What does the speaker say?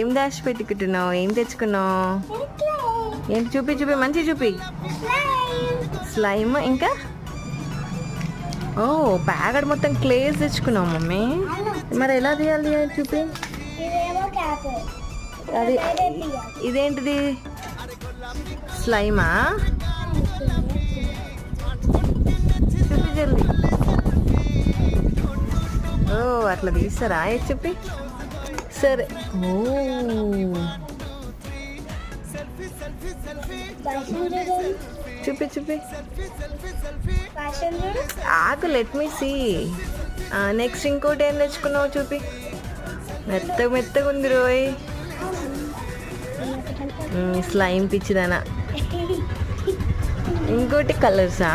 ఏం దాచి పెట్టుకుంటున్నావు? ఏం తెచ్చుకున్నావు? ఏంటి చూపి చూపి మంచి చూపి. స్లైమ్ ఇంకా ఓ ప్యాకెట్ మొత్తం క్లేస్ తెచ్చుకున్నావు మమ్మీ. మరి ఎలా తీయాలి చూపి. అది ఇదేంటిది? స్లైమా? చూపి జల్ది. ఓ అట్లా తీస్తారా? చూపి సరే. ఓ చూపి చూపి. ఆకు లెట్ మీ సీ. నెక్స్ట్ ఇంకోటి ఏం తెచ్చుకున్నావు చూపి. మెత్తగా మెత్తగా ఉంది రోయ్. స్లైమ్ పిచ్చిదానా. ఇంకోటి కలర్సా?